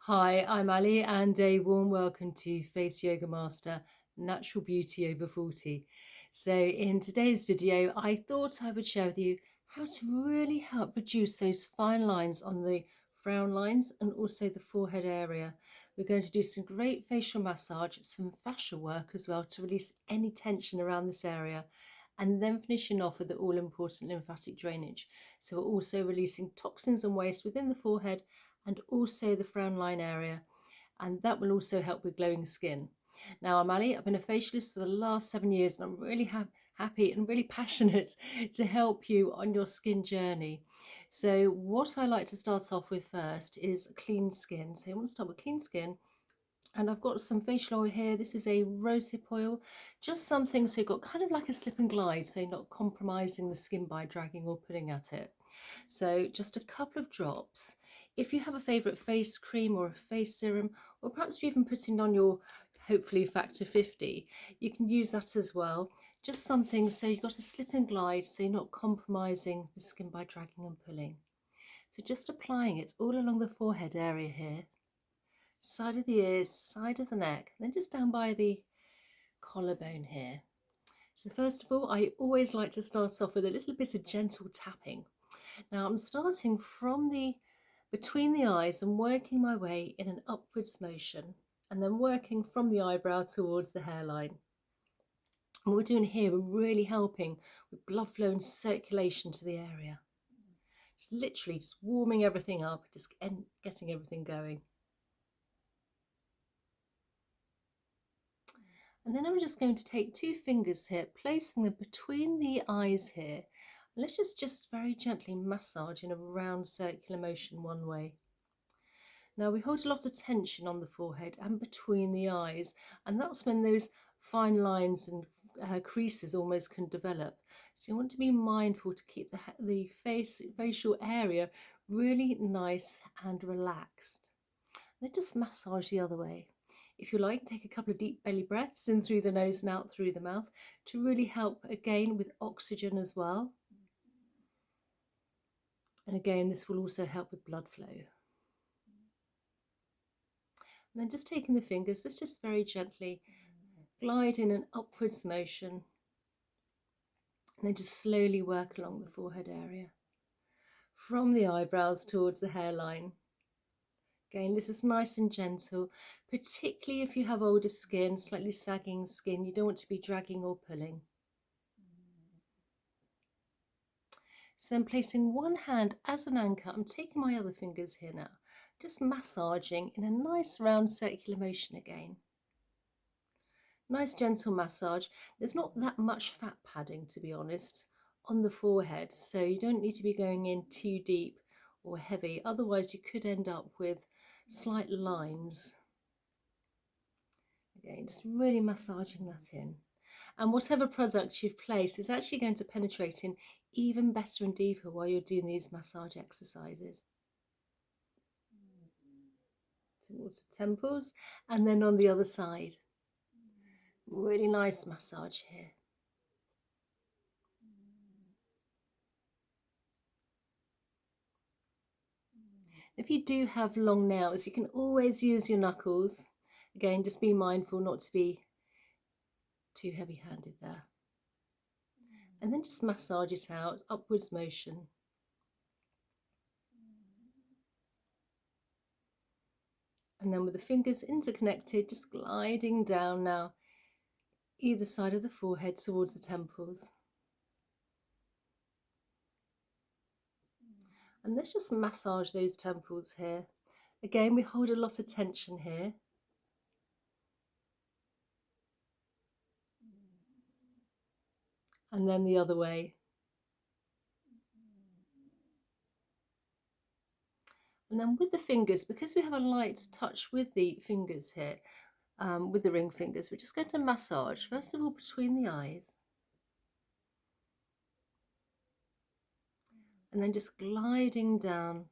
Hi, I'm Ali and a warm welcome to Face Yoga Master, Natural Beauty Over 40. So in today's video, I thought I would share with you how to really help reduce those fine lines on the frown lines and also the forehead area. We're going to do some great facial massage, some fascia work as well to release any tension around this area, and then finishing off with the all-important lymphatic drainage. So we're also releasing toxins and waste within the forehead and also the frown line area, and that will also help with glowing skin. Now, I'm Ali. I've been a facialist for the last 7 years, and I'm really happy and really passionate to help you on your skin journey. So what I like to start off with first is clean skin. So you want to start with clean skin, and I've got some facial oil here. This is a rosehip oil, just something so you've got kind of like a slip and glide, so you're not compromising the skin by dragging or pulling at it. So just a couple of drops. If you have a favourite face cream or a face serum, or perhaps you're even putting on your hopefully factor 50, you can use that as well. Just something so you've got a slip and glide, so you're not compromising the skin by dragging and pulling. So just applying it all along the forehead area here, side of the ears, side of the neck, then just down by the collarbone here. So first of all, I always like to start off with a little bit of gentle tapping. Now I'm starting from between the eyes and working my way in an upwards motion, and then working from the eyebrow towards the hairline. And what we're doing here, we're really helping with blood flow and circulation to the area. Just literally just warming everything up, just getting everything going. And then I'm just going to take 2 fingers here, placing them between the eyes here. Let's just very gently massage in a round circular motion one way. Now we hold a lot of tension on the forehead and between the eyes, and that's when those fine lines and creases almost can develop. So you want to be mindful to keep the facial area really nice and relaxed. Then just massage the other way. If you like, take a couple of deep belly breaths in through the nose and out through the mouth to really help again with oxygen as well. And again, this will also help with blood flow. And then just taking the fingers, just very gently glide in an upwards motion. And then just slowly work along the forehead area, from the eyebrows towards the hairline. Again, this is nice and gentle, particularly if you have older skin, slightly sagging skin. You don't want to be dragging or pulling. So then placing one hand as an anchor, I'm taking my other fingers here now, just massaging in a nice round circular motion again. Nice gentle massage. There's not that much fat padding, to be honest, on the forehead, so you don't need to be going in too deep or heavy, otherwise you could end up with slight lines. Again, just really massaging that in. And whatever product you've placed is actually going to penetrate in even better and deeper while you're doing these massage exercises. Towards the temples, and then on the other side. Really nice massage here. If you do have long nails, you can always use your knuckles. Again, just be mindful not to be too heavy-handed there. And then just massage it out, upwards motion. And then with the fingers interconnected, just gliding down now, either side of the forehead towards the temples. And let's just massage those temples here. Again, we hold a lot of tension here. And then the other way. And then with the fingers, because we have a light touch with the fingers here, with the ring fingers, we're just going to massage, first of all, between the eyes. And then just gliding down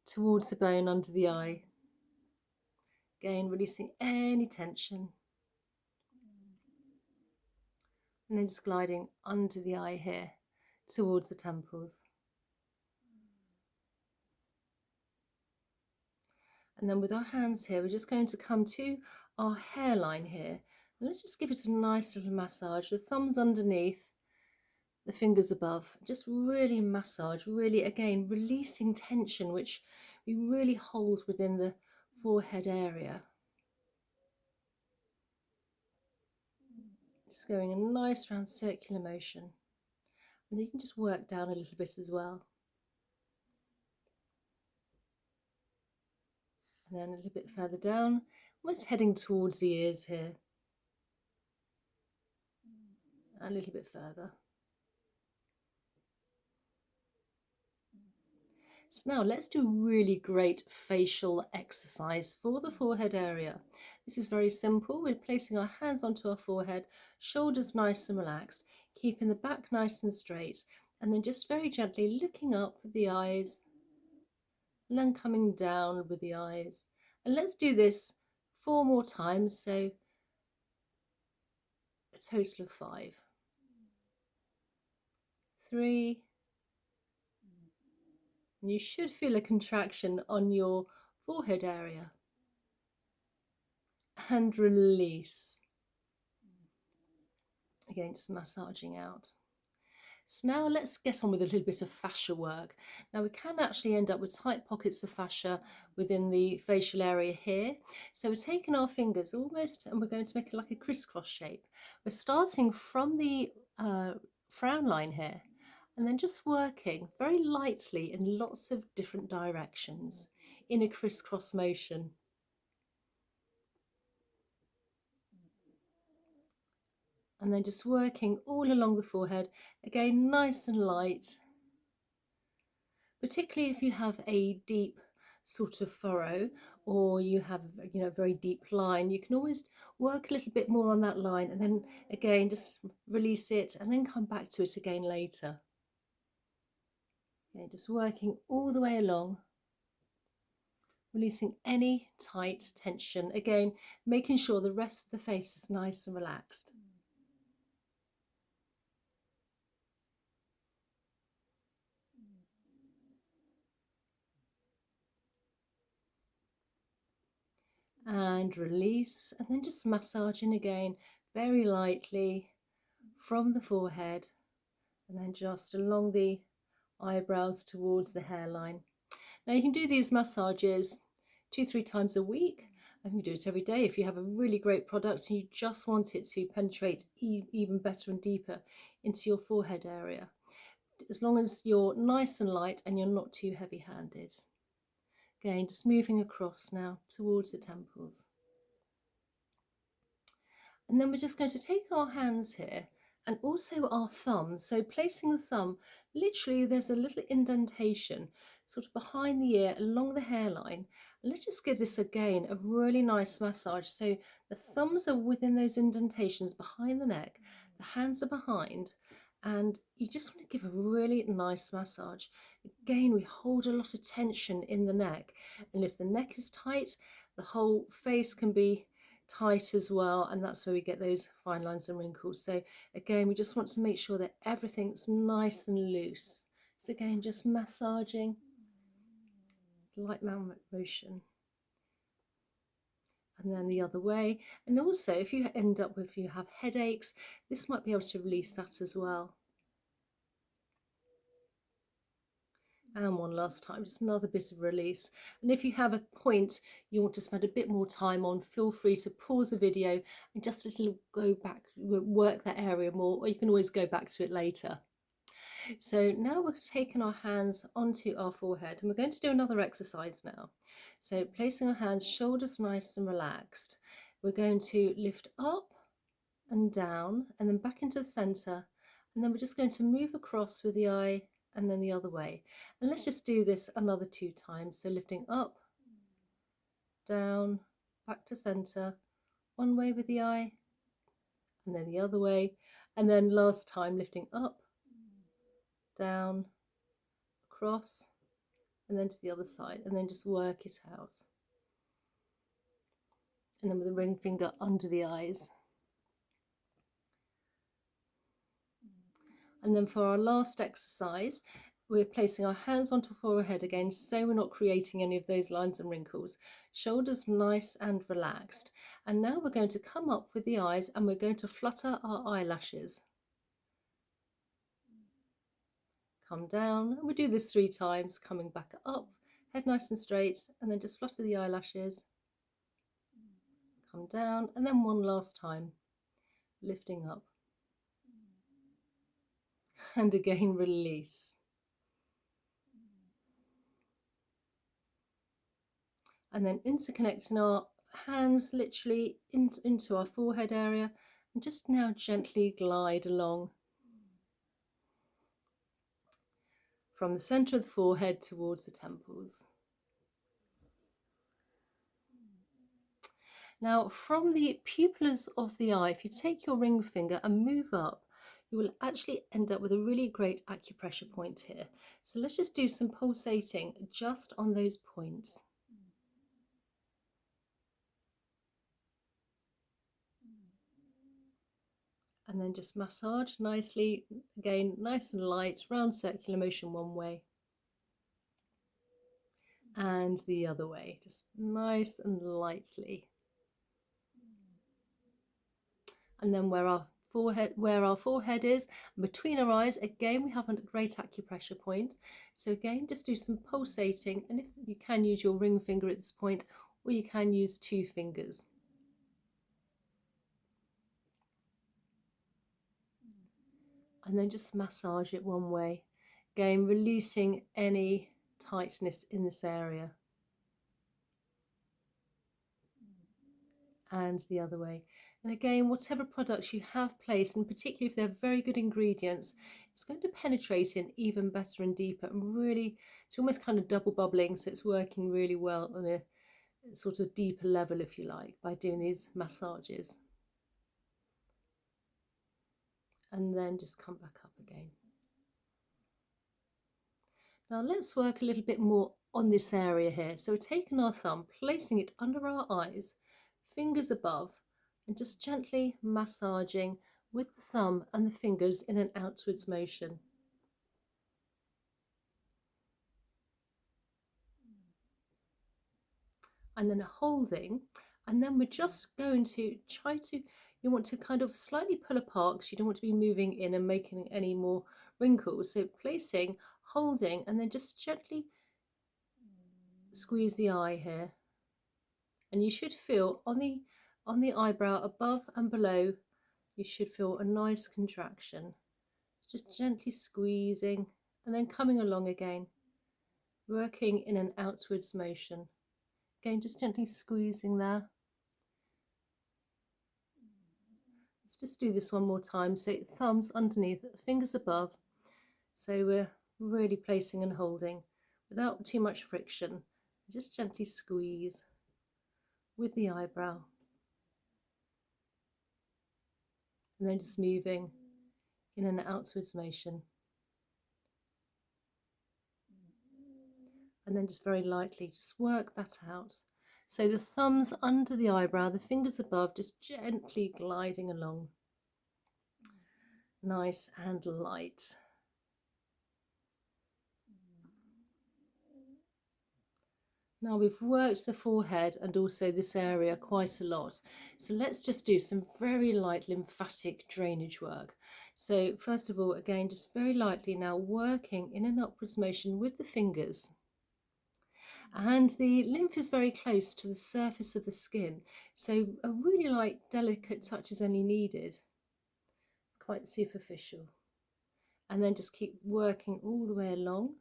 towards the bone under the eye. Again, releasing any tension. And then just gliding under the eye here, towards the temples. And then with our hands here, we're just going to come to our hairline here. And let's just give it a nice little massage. The thumbs underneath, the fingers above. Just really massage, really, again, releasing tension, which we really hold within the forehead area. Just going a nice round circular motion. And you can just work down a little bit as well. And then a little bit further down, almost heading towards the ears here. A little bit further. So now let's do a really great facial exercise for the forehead area. This is very simple. We're placing our hands onto our forehead, shoulders nice and relaxed, keeping the back nice and straight, and then just very gently looking up with the eyes, and then coming down with the eyes. And let's do this 4 more times, so a total of 5. 3. And you should feel a contraction on your forehead area. And release. Again, just massaging out. So now let's get on with a little bit of fascia work. Now we can actually end up with tight pockets of fascia within the facial area here. So we're taking our fingers almost, and we're going to make it like a crisscross shape. We're starting from the frown line here, and then just working very lightly in lots of different directions in a crisscross motion. And then just working all along the forehead, again nice and light, particularly if you have a deep sort of furrow, or you have a very deep line. You can always work a little bit more on that line, and then again just release it and then come back to it again later. Okay, just working all the way along, releasing any tight tension, again making sure the rest of the face is nice and relaxed. And release, and then just massaging again very lightly from the forehead, and then just along the eyebrows towards the hairline. Now you can do these massages 2-3 times a week. You can do it every day if you have a really great product and you just want it to penetrate even better and deeper into your forehead area, as long as you're nice and light and you're not too heavy-handed. Again, just moving across now towards the temples. And then we're just going to take our hands here and also our thumbs. So placing the thumb, literally there's a little indentation sort of behind the ear along the hairline. And let's just give this again a really nice massage. So the thumbs are within those indentations behind the neck, the hands are behind, and you just want to give a really nice massage. Again, we hold a lot of tension in the neck, and if the neck is tight, the whole face can be tight as well, and that's where we get those fine lines and wrinkles. So again, we just want to make sure that everything's nice and loose. So again, just massaging, light motion, and then the other way. And also, if you have headaches, this might be able to release that as well. And one last time, just another bit of release. And if you have a point you want to spend a bit more time on, feel free to pause the video and just a little go back, work that area more, or you can always go back to it later. So now we're taking our hands onto our forehead, and we're going to do another exercise now. So placing our hands, shoulders nice and relaxed, we're going to lift up and down and then back into the center, and then we're just going to move across with the eye and then the other way. And let's just do this another 2 times. So lifting up, down, back to center, one way with the eye and then the other way, and then last time lifting up, down, across, and then to the other side, and then just work it out. And then with the ring finger under the eyes. And then for our last exercise, we're placing our hands onto forehead again, so we're not creating any of those lines and wrinkles. Shoulders nice and relaxed. And now we're going to come up with the eyes and we're going to flutter our eyelashes. Come down, and we do this 3 times, coming back up, head nice and straight, and then just flutter the eyelashes. Come down, and then one last time, lifting up. And again, release. And then interconnecting our hands literally into our forehead area, and just now gently glide along from the center of the forehead towards the temples. Now, from the pupils of the eye, if you take your ring finger and move up, you will actually end up with a really great acupressure point here. So let's just do some pulsating just on those points. And then just massage nicely, again, nice and light, round circular motion one way. And the other way, just nice and lightly. And then where our forehead is, between our eyes, again we have a great acupressure point. So again, just do some pulsating, and if you can use your ring finger at this point, or you can use 2 fingers. And then just massage it one way, again releasing any tightness in this area. And the other way. And again, whatever products you have placed, and particularly if they're very good ingredients, it's going to penetrate in even better and deeper, and really, it's almost kind of double bubbling, so it's working really well on a sort of deeper level, if you like, by doing these massages. And then just come back up again. Now let's work a little bit more on this area here. So we're taking our thumb, placing it under our eyes, fingers above, and just gently massaging with the thumb and the fingers in an outwards motion. And then holding, and then we're just going to try to, you want to kind of slightly pull apart because you don't want to be moving in and making any more wrinkles. So placing, holding, and then just gently squeeze the eye here. And you should feel on the eyebrow above and below, you should feel a nice contraction. Just gently squeezing and then coming along again, working in an outwards motion. Again, just gently squeezing there. Let's just do this one more time. So thumbs underneath, fingers above. So we're really placing and holding without too much friction. Just gently squeeze with the eyebrow. And then just moving in an outwards motion. And then just very lightly, just work that out. So the thumbs under the eyebrow, the fingers above, just gently gliding along. Nice and light. Now we've worked the forehead and also this area quite a lot. So let's just do some very light lymphatic drainage work. So first of all, again, just very lightly now working in an upwards motion with the fingers. And the lymph is very close to the surface of the skin, so a really light, delicate touch is only needed. It's quite superficial. And then just keep working all the way along.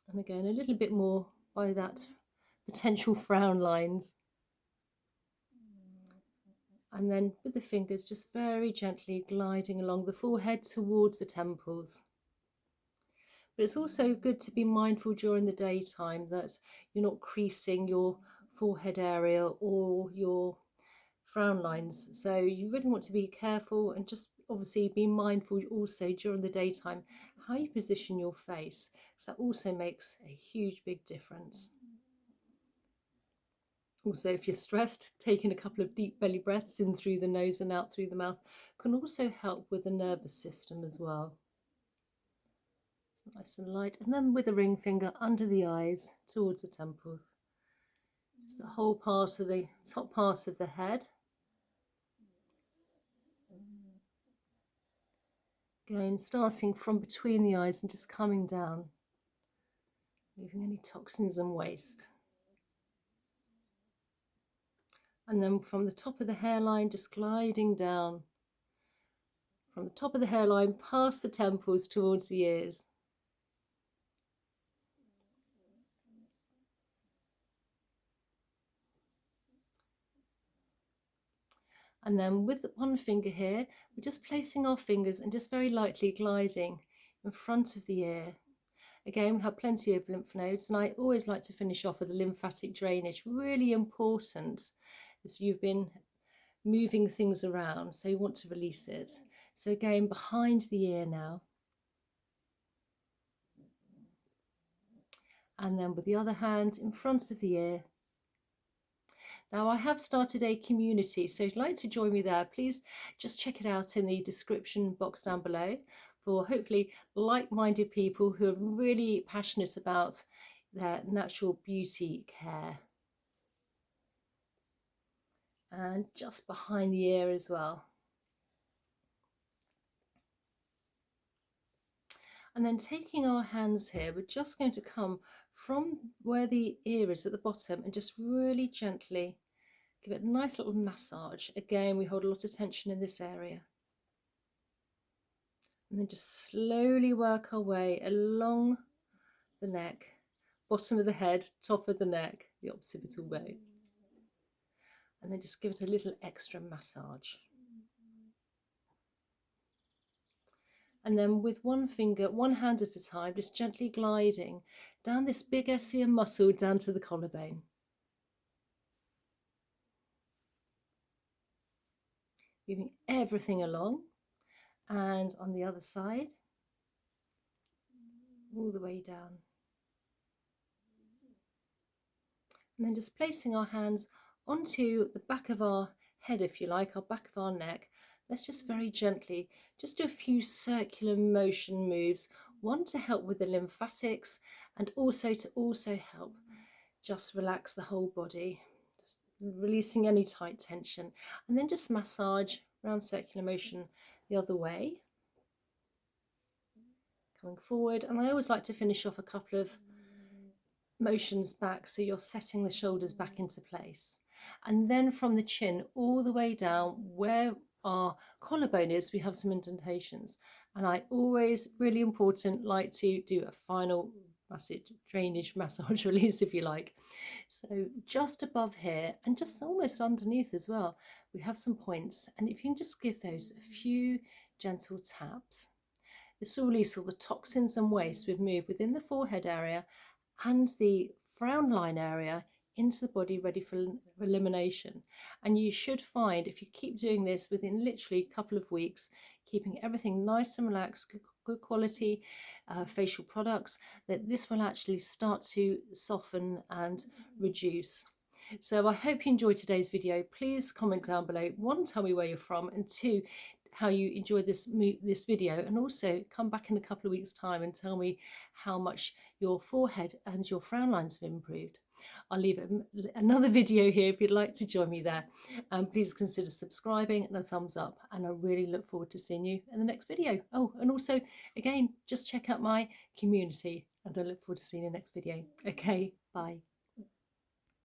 And again, a little bit more by that potential frown lines. And then with the fingers, just very gently gliding along the forehead towards the temples. But it's also good to be mindful during the daytime that you're not creasing your forehead area or your frown lines. So you really want to be careful and just obviously be mindful also during the daytime how you position your face, because that also makes a huge big difference. Also, if you're stressed, taking a couple of deep belly breaths in through the nose and out through the mouth can also help with the nervous system as well. Nice and light. And then with a ring finger under the eyes towards the temples. Just the whole part of the top part of the head. Again, starting from between the eyes and just coming down, moving any toxins and waste. And then from the top of the hairline, just gliding down, from the top of the hairline past the temples towards the ears. And then with one finger here, we're just placing our fingers and just very lightly gliding in front of the ear. Again, we have plenty of lymph nodes, and I always like to finish off with a lymphatic drainage. Really important, as you've been moving things around, so you want to release it. So again, behind the ear now. And then with the other hand in front of the ear. Now, I have started a community, so if you'd like to join me there, please just check it out in the description box down below, for hopefully like-minded people who are really passionate about their natural beauty care. And just behind the ear as well. And then taking our hands here, we're just going to come from where the ear is at the bottom and just really gently give it a nice little massage. Again, we hold a lot of tension in this area. And then just slowly work our way along the neck, bottom of the head, top of the neck, the occipital bone. And then just give it a little extra massage. And then with one finger, one hand at a time, just gently gliding down this big SCM muscle down to the collarbone. Moving everything along, and on the other side, all the way down. And then just placing our hands onto the back of our head, if you like, our back of our neck. Let's just very gently, just do a few circular motion moves, one to help with the lymphatics, and also to help just relax the whole body, just releasing any tight tension. And then just massage around circular motion the other way, coming forward. And I always like to finish off a couple of motions back, so you're setting the shoulders back into place. And then from the chin all the way down where our collarbone is, we have some indentations, and I always, really important, like to do a final drainage massage release, if you like. So just above here and just almost underneath as well, we have some points, and if you can just give those a few gentle taps, this will release all the toxins and waste we've moved within the forehead area and the frown line area into the body, ready for elimination. And you should find, if you keep doing this within literally a couple of weeks, keeping everything nice and relaxed, good quality facial products, that this will actually start to soften and reduce. So I hope you enjoyed today's video. Please comment down below, one, tell me where you're from, and two, how you enjoyed this video, and also come back in a couple of weeks time and tell me how much your forehead and your frown lines have improved. I'll leave another video here if you'd like to join me there, and please consider subscribing and a thumbs up, and I really look forward to seeing you in the next video. Oh, and also again, just check out my community, and I look forward to seeing you in the next video. Okay, bye.